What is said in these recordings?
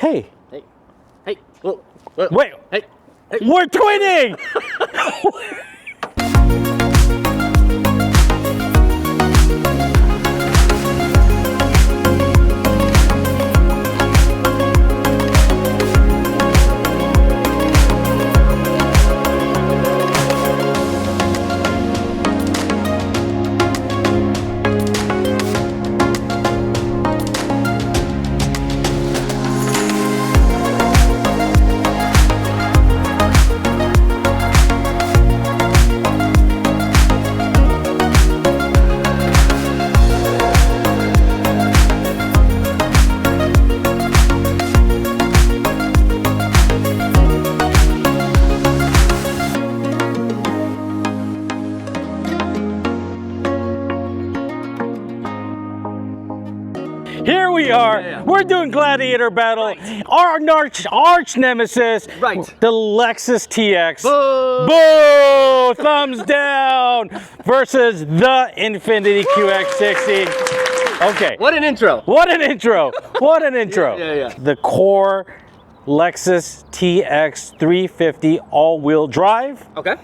Hey. Hey. Hey. Whoa. Wait. Hey. Hey. We're twinning! Here we are. Yeah. We're doing gladiator battle. Right. Our arch nemesis, Right. the Lexus TX. Boo! Boo! Thumbs down versus the INFINITI QX60. Okay. What an intro. What an intro. What an intro. Yeah. The core Lexus TX350 all-wheel drive Okay.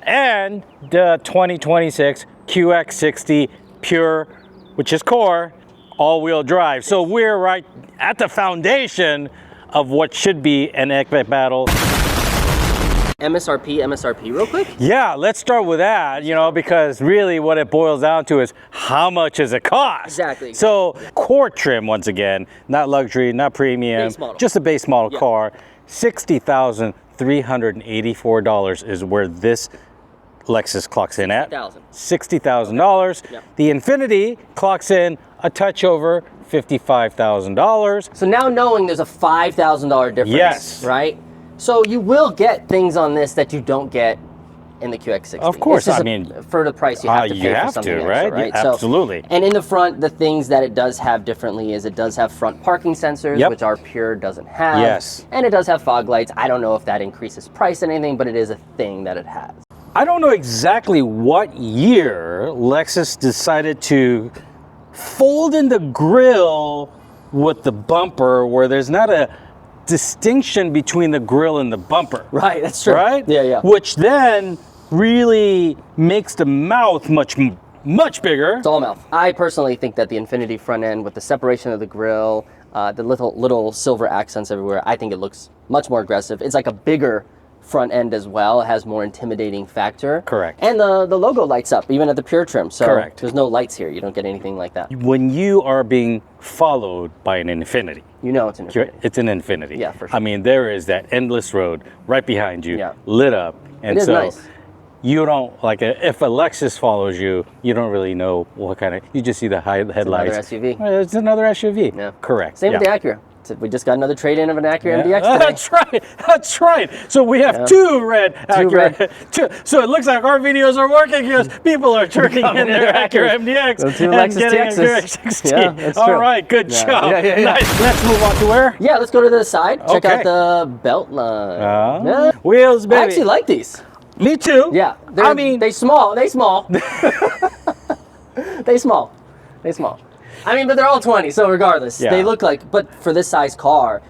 and the 2026 QX60 pure, which is core, all-wheel drive. So we're right at the foundation of what should be an epic battle. MSRP real quick. Yeah, let's start with that, you know, because really what it boils down to is how much does it cost? Exactly. So core trim, once again, not luxury, not premium, Base model. just a base model car. $60,384 is where this Lexus clocks in at. $60,000. Yep. The INFINITI clocks in a touch over $55,000. So now knowing there's a $5,000 difference, Yes. right? So you will get things on this that you don't get in the QX60. Of course, It's just I mean, for the price you have to pay you for have something to, extra, right? right? Yeah, absolutely. So, and in the front, the things that it does have differently is it does have front parking sensors, Yep. which our Pure doesn't have. Yes. And it does have fog lights. I don't know if that increases price or anything, but it is a thing that it has. I don't know exactly what year Lexus decided to fold in the grille with the bumper where there's not a distinction between the grille and the bumper. Right, that's true. Right? Yeah. Which then really makes the mouth much bigger. It's all mouth. I personally think that the INFINITI front end with the separation of the grille, the little silver accents everywhere, I think it looks much more aggressive. It's like a bigger front end as well. It has more intimidating factor. Correct. And the logo lights up even at the Pure trim. So Correct. there's no lights here. You don't get anything like that. When you are being followed by an INFINITI, You know it's an INFINITI. it's an INFINITI. Yeah, for sure. I mean, there is that endless road right behind you, Yeah. lit up. And It is so nice. you don't, like, if a Lexus follows you, you don't really know what kind of, you just see the headlights. SUV. It's another SUV. Yeah. Correct. Same yeah. with the Acura. We just got another trade-in of an Acura MDX Yeah. today. That's right. That's right. So we have two red Acura. So it looks like our videos are working because people are turning in their Acura MDX The two and Lexus getting a TXs. QX60. Yeah, that's All true. right. Good job. Yeah. Nice. Let's move on to where? Yeah, let's go to the side. Check Okay. out the belt line. Yeah. Wheels, baby. I actually like these. Me too. Yeah, I mean, they small. They small. They small. I mean, but they're all 20, so regardless, Yeah. they look like. But for this size car,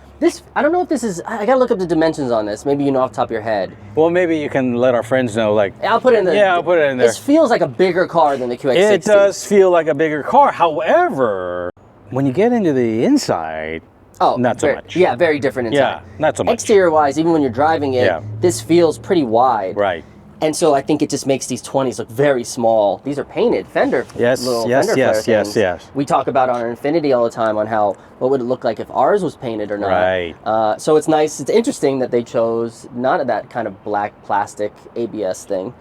I don't know if this is. I gotta look up the dimensions on this. Maybe you know off the top of your head. well, maybe you can let our friends know, like, I'll put it in the. Yeah, I'll put it in there. This feels like a bigger car than the QX60. it does feel like a bigger car. However, when you get into the inside, Oh, not so very, much. Yeah, very different inside. Yeah, not so much. Exterior-wise, even when you're driving it, Yeah. this feels pretty wide. Right. And so I think it just makes these 20s look very small. These are painted fender. Yes, little yes, fender yes, flare yes, things. yes. We talk about on our INFINITI all the time on how what would it look like if ours was painted or not. Right. So it's nice. It's interesting that they chose not that kind of black plastic ABS thing.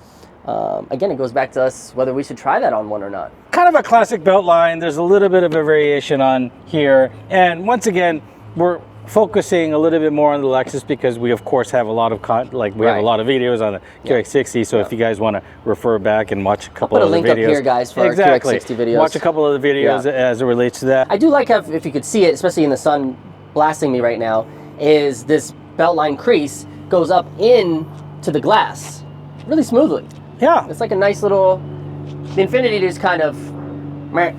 Again, it goes back to us whether we should try that on one or not. Kind of a classic belt line. There's a little bit of a variation on here. And once again, we're focusing a little bit more on the Lexus because we of course have a lot of have a lot of videos on the QX60. So if you guys want to refer back and watch a couple I'll of put a the link videos, up here, guys, for our QX60 videos. Watch a couple of the videos as it relates to that. I do like how, if you could see it, especially in the sun blasting me right now, is this belt line crease goes up in to the glass really smoothly. Yeah. It's like a nice little. The INFINITI just kind of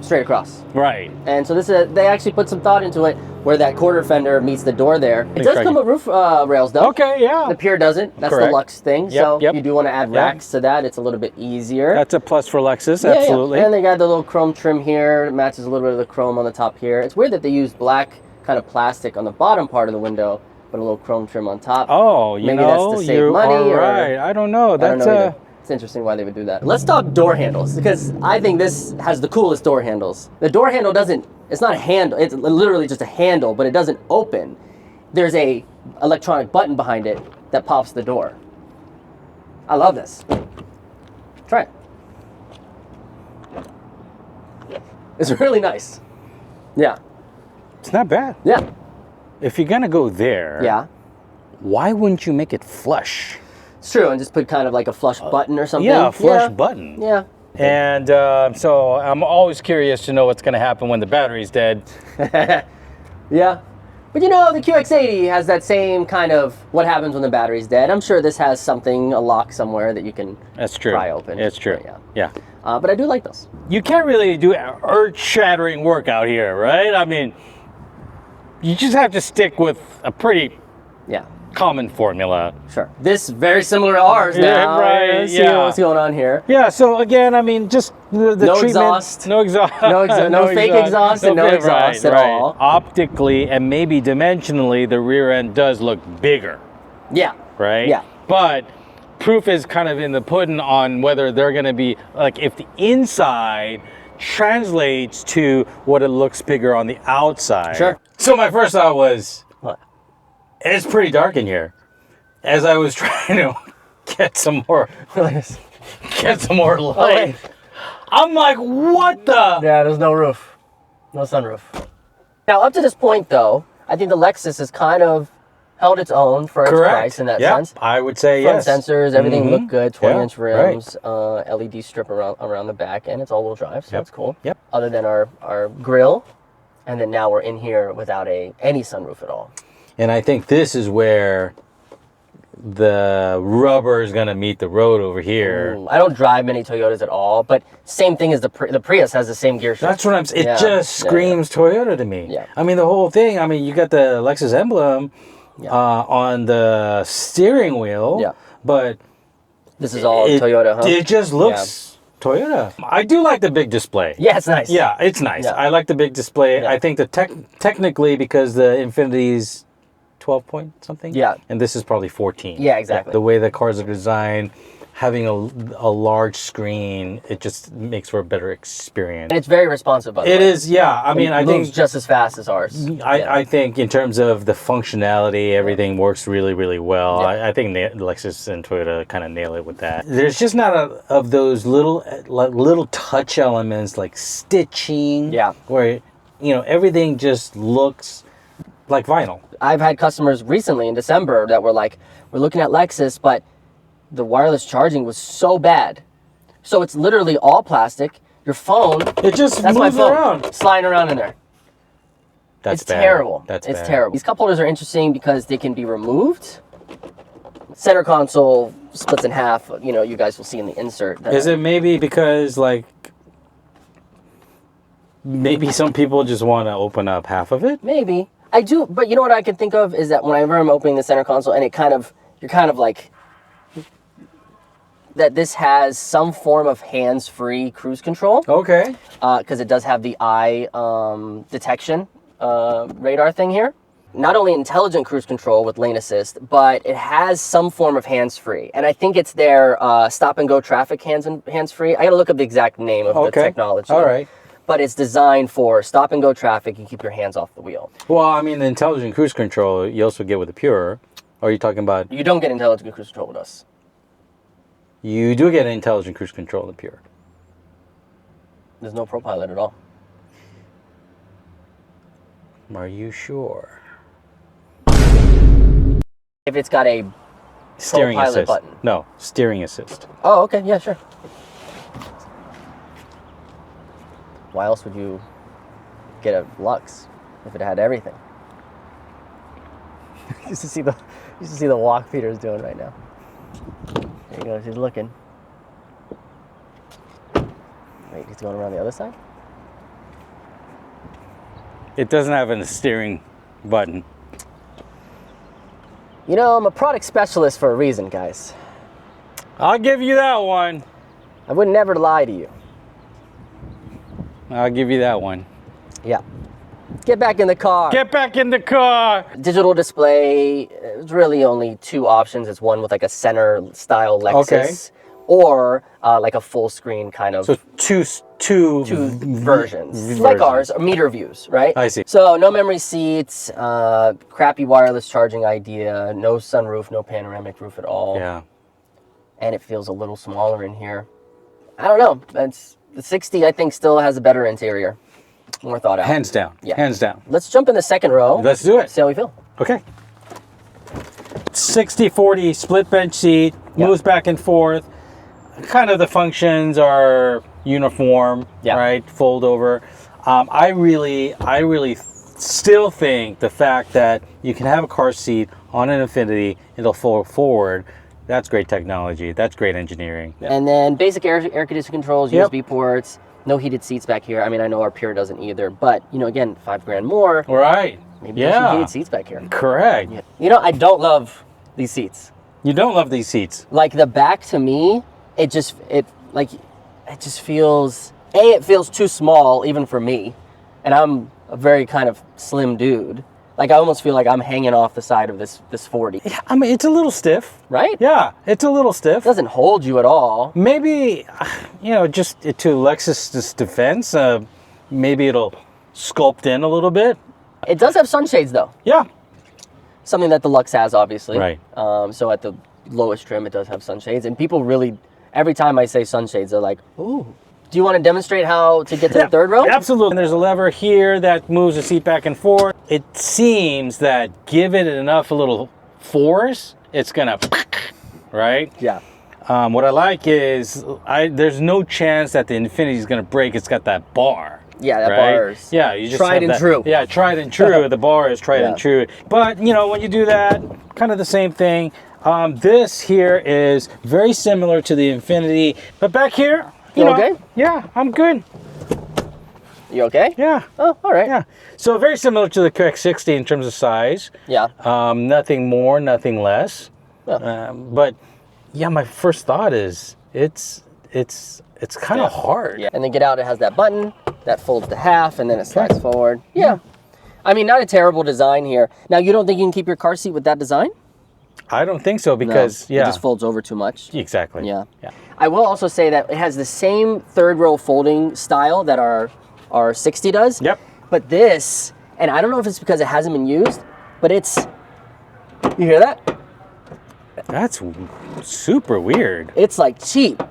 straight across. Right. And so this is they actually put some thought into it, where that quarter fender meets the door there. It does come with roof rails though. Okay, yeah. The Pure doesn't. That's the Lux thing. So you do want to add racks to that. It's a little bit easier. That's a plus for Lexus, absolutely. Yeah. And they got the little chrome trim here. It matches a little bit of the chrome on the top here. It's weird that they used black kind of plastic on the bottom part of the window, but a little chrome trim on top. Oh, maybe that's to save money. Right. I don't know. That's It's interesting why they would do that. Let's talk door handles, because I think this has the coolest door handles. The door handle doesn't, it's not a handle, it's literally just a handle, but it doesn't open. There's a electronic button behind it that pops the door. I love this. Try it. It's really nice. Yeah. It's not bad. Yeah. If you're gonna go there, why wouldn't you make it flush? It's true, and just put kind of like a flush button or something. Yeah, a flush button. Yeah. And so I'm always curious to know what's going to happen when the battery's dead. Yeah. But you know, the QX80 has that same kind of what happens when the battery's dead. I'm sure this has something, a lock somewhere that you can pry open. It's true. Yeah. But I do like those. You can't really do earth-shattering work out here, right? I mean, you just have to stick with a pretty common formula. Sure. This very similar to ours now. Right. Let's see what's going on here. Yeah. So again, I mean, just the no treatment. Exhaust. No exhaust. No fake exhaust and no exhaust at all. Optically and maybe dimensionally, the rear end does look bigger. Yeah. Right. Yeah. But proof is kind of in the pudding on whether they're going to be like if the inside translates to what it looks bigger on the outside. Sure. So my first thought was, what? It's pretty dark in here. As I was trying to get some more light, I'm like, what the? Yeah, there's no roof, no sunroof. Now, up to this point, though, I think the Lexus has kind of held its own for its price in that sense. I would say Front yes. sensors, everything looked good. 20-inch rims, LED strip around the back, and it's all-wheel drive, so that's cool. Yep. Other than our grill, and then now we're in here without any sunroof at all. And I think this is where the rubber is going to meet the road over here. I don't drive many Toyotas at all, but same thing as the Prius has the same gear shift. That's what I'm saying. It just screams Toyota to me. Yeah. I mean, the whole thing, I mean, you got the Lexus emblem on the steering wheel, but this is all Toyota, huh? It just looks Toyota. I do like the big display. Yeah, it's nice. Yeah, it's nice. Yeah. I like the big display. Yeah. I think the technically, because the Infiniti's 12 point something. Yeah. And this is probably 14. Yeah, exactly. The way the cars are designed, having a large screen, it just makes for a better experience. And it's very responsive, by the way. It is, yeah. I mean, I think just as fast as ours. I think in terms of the functionality, everything works really, really well. Yeah. I think Lexus and Toyota kind of nail it with that. There's just not of those little touch elements like stitching. Yeah. Where everything just looks like vinyl. I've had customers recently in December that were like, we're looking at Lexus, but the wireless charging was so bad. So it's literally all plastic. Your phone, it just that's moves my phone, around. Sliding around in there. That's it's terrible. It's bad. Terrible. These cup holders are interesting because they can be removed. Center console splits in half. You guys will see in the insert. Is it maybe because maybe some people just want to open up half of it? Maybe. I do, but you know what I can think of is that whenever I'm opening the center console and you're kind of like, that this has some form of hands-free cruise control. Okay. Because it does have the eye detection radar thing here. Not only intelligent cruise control with lane assist, but it has some form of hands-free. And I think it's their stop-and-go traffic hands-free. I gotta look up the exact name of the technology. All right. But it's designed for stop-and-go traffic and keep your hands off the wheel. Well, I mean, the intelligent cruise control you also get with the Pure. Or are you talking about... You don't get intelligent cruise control with us. You do get intelligent cruise control in the Pure. There's no ProPilot at all. Are you sure? If it's got a steering ProPilot assist button. No, steering assist. Oh, okay, yeah, sure. Why else would you get a Lux if it had everything? You used to see the walk Peter's doing right now. There he goes, he's looking. Wait, he's going around the other side? It doesn't have a steering button. You know, I'm a product specialist for a reason, guys. I'll give you that one. I would never lie to you. I'll give you that one. Yeah. Get back in the car. Get back in the car. Digital display, it's really only two options. It's one with like a center style Lexus or like a full screen kind of. So two versions. Like ours, meter views, right? I see. So no memory seats, crappy wireless charging idea, no sunroof, no panoramic roof at all. Yeah. And it feels a little smaller in here. I don't know. The 60, I think, still has a better interior. More thought out. Hands down. Yeah. Hands down. Let's jump in the second row. Let's do it. See how we feel. Okay. 60/40 split bench seat, moves back and forth. Kind of the functions are uniform, right? Fold over. I really still think the fact that you can have a car seat on an Infiniti, it'll fold forward. That's great technology. That's great engineering. And then basic air conditioning controls, USB ports, no heated seats back here. I mean, I know our Pure doesn't either, but you know, again, $5,000 more. Right. Maybe there's some heated seats back here. Correct. Yeah. You know, I don't love these seats. You don't love these seats. Like the back to me, it just feels, it feels too small even for me. And I'm a very kind of slim dude. Like I almost feel like I'm hanging off the side of this 40. Yeah, I mean, it's a little stiff. Right? Yeah, it's a little stiff. It doesn't hold you at all. Maybe, you know, just to Lexus's defense, maybe it'll sculpt in a little bit. It does have sunshades though. Yeah. Something that the Lux has, obviously. Right. So at the lowest trim, it does have sunshades. And people really, every time I say sunshades, they're like, ooh. Do you want to demonstrate how to get to the third row? Absolutely. And there's a lever here that moves the seat back and forth. It seems that give it enough a little force, it's gonna, right? Yeah. What I like is there's no chance that the Infiniti is gonna break. It's got that bar. Yeah, that right? bar is you just tried and true. Yeah, tried and true. The bar is tried and true. But you know, when you do that, kind of the same thing. This here is very similar to the Infiniti, but back here, you know, okay? Yeah, I'm good. You okay? Yeah. Oh, all right. Yeah. So very similar to the QX60 in terms of size. Yeah. Nothing more, nothing less. Yeah. But yeah, my first thought is it's kind of hard. Yeah. And then get out, it has that button that folds to half and then it slides forward. Yeah. I mean, not a terrible design here. Now, you don't think you can keep your car seat with that design? I don't think so because it just folds over too much. Exactly. Yeah. I will also say that it has the same third row folding style that our 60 does. Yep. But this, and I don't know if it's because it hasn't been used, but it's, you hear that? That's super weird. It's like cheap.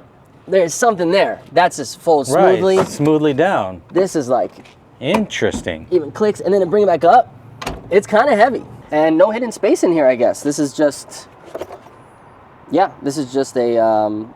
There's something there. That's just folds smoothly. Right, smoothly down. This is like interesting. Even clicks and then it bring it back up. It's kind of heavy and no hidden space in here, I guess. This is just, this is just a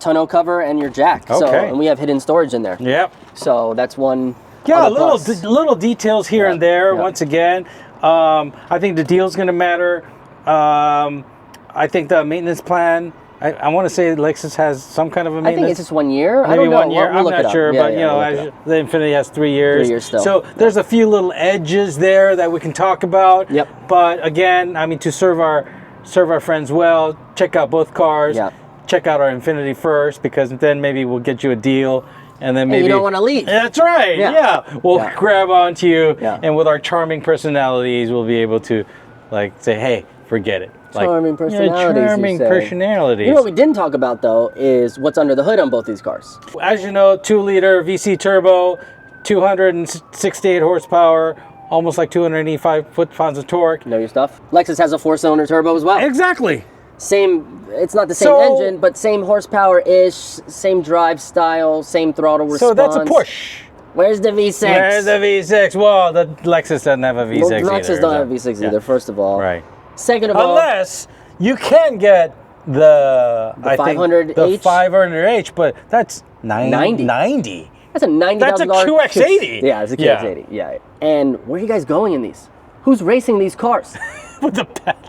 tonneau cover and your jack. Okay. So, and we have hidden storage in there. Yep. So that's one. Yeah, little details here and there. Once again, I think the deal's going to matter. I think the maintenance plan. I want to say Lexus has some kind of a maintenance. I think it's just 1 year. Maybe I don't know. 1 year. We'll I'm look not sure, but you know, the Infiniti has 3 years. 3 years still. So there's a few little edges there that we can talk about. Yep. But again, I mean, to serve our friends well, check out both cars. Yeah. Check out our Infiniti first, because then maybe we'll get you a deal. And then maybe you don't want to leave. That's right. Yeah. We'll grab onto you, and with our charming personalities, we'll be able to, like, say, "Hey, forget it." Charming personalities. Charming personalities. You know what we didn't talk about though is what's under the hood on both these cars. As you know, 2-liter VC turbo, 268 horsepower, almost like 285 foot-pounds of torque. Know your stuff. Lexus has a 4-cylinder turbo as well. Exactly. Same, it's not the same engine, but same horsepower-ish, same drive style, same throttle response. So that's a push. Where's the V6? Where's the V6? Well, the Lexus doesn't have a V6 either. Lexus don't have a V6 either, first of all. Right. Second of all, unless you can get the 500H? The 500H, but that's 90. That's a $90,000. That's a QX80. Yeah, it's a QX80. Yeah. And where are you guys going in these? Who's racing these cars? With the pedal.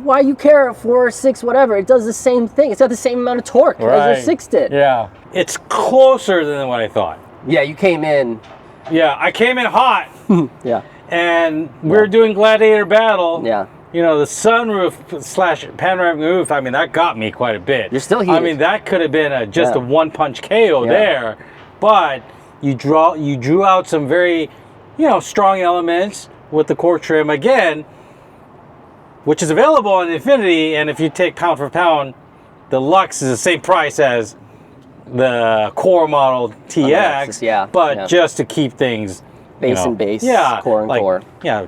Why you care 4 or 6, whatever? It does the same thing. It's got the same amount of torque as your 6 did. Yeah. It's closer than what I thought. Yeah, you came in. Yeah, I came in hot. Yeah. And we're doing Gladiator Battle. Yeah. You know, the sunroof slash panoramic roof, I mean, that got me quite a bit. You're still heated. I mean, that could have been just a one-punch KO Yeah. there. But you drew out some very, strong elements with the core trim again, which is available on Infiniti. And if you take pound for pound, the Lux is the same price as the core model TX, Lexus, but just to keep things base and base, yeah, core and core. Yeah.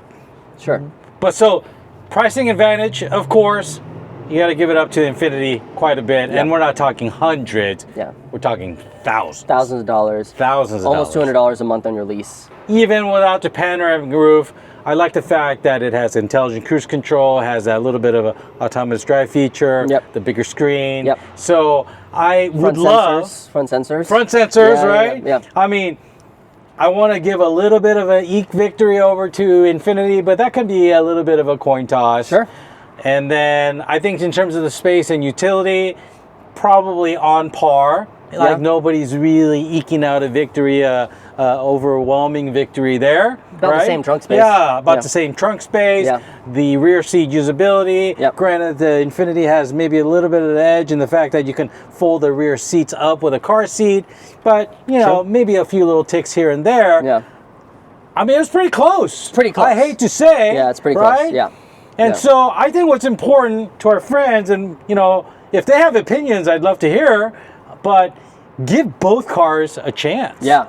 Sure. But so pricing advantage, of course, you got to give it up to Infiniti quite a bit, and we're not talking hundreds. Yeah. We're talking thousands. Thousands of dollars. Thousands of Almost dollars. $200 a month on your lease. Even without the panoramic roof, I like the fact that it has intelligent cruise control, has that little bit of a autonomous drive feature, Yep. the bigger screen. Yep. So I would love front sensors. front sensors, Yeah, right? Yeah. I mean, I want to give a little bit of an eke victory over to Infiniti, but that could be a little bit of a coin toss. Sure. And then I think in terms of the space and utility, probably on par. Like nobody's really eking out a victory, overwhelming victory there. About the same trunk space. Yeah, about the same trunk space. Yeah. The rear seat usability. Yep. Granted, the Infiniti has maybe a little bit of the edge in the fact that you can fold the rear seats up with a car seat, but maybe a few little ticks here and there. Yeah. I mean, it was pretty close. Pretty close. I hate to say. Yeah, it's pretty right? close. Yeah. And so I think what's important to our friends, and if they have opinions, I'd love to hear, but give both cars a chance. Yeah.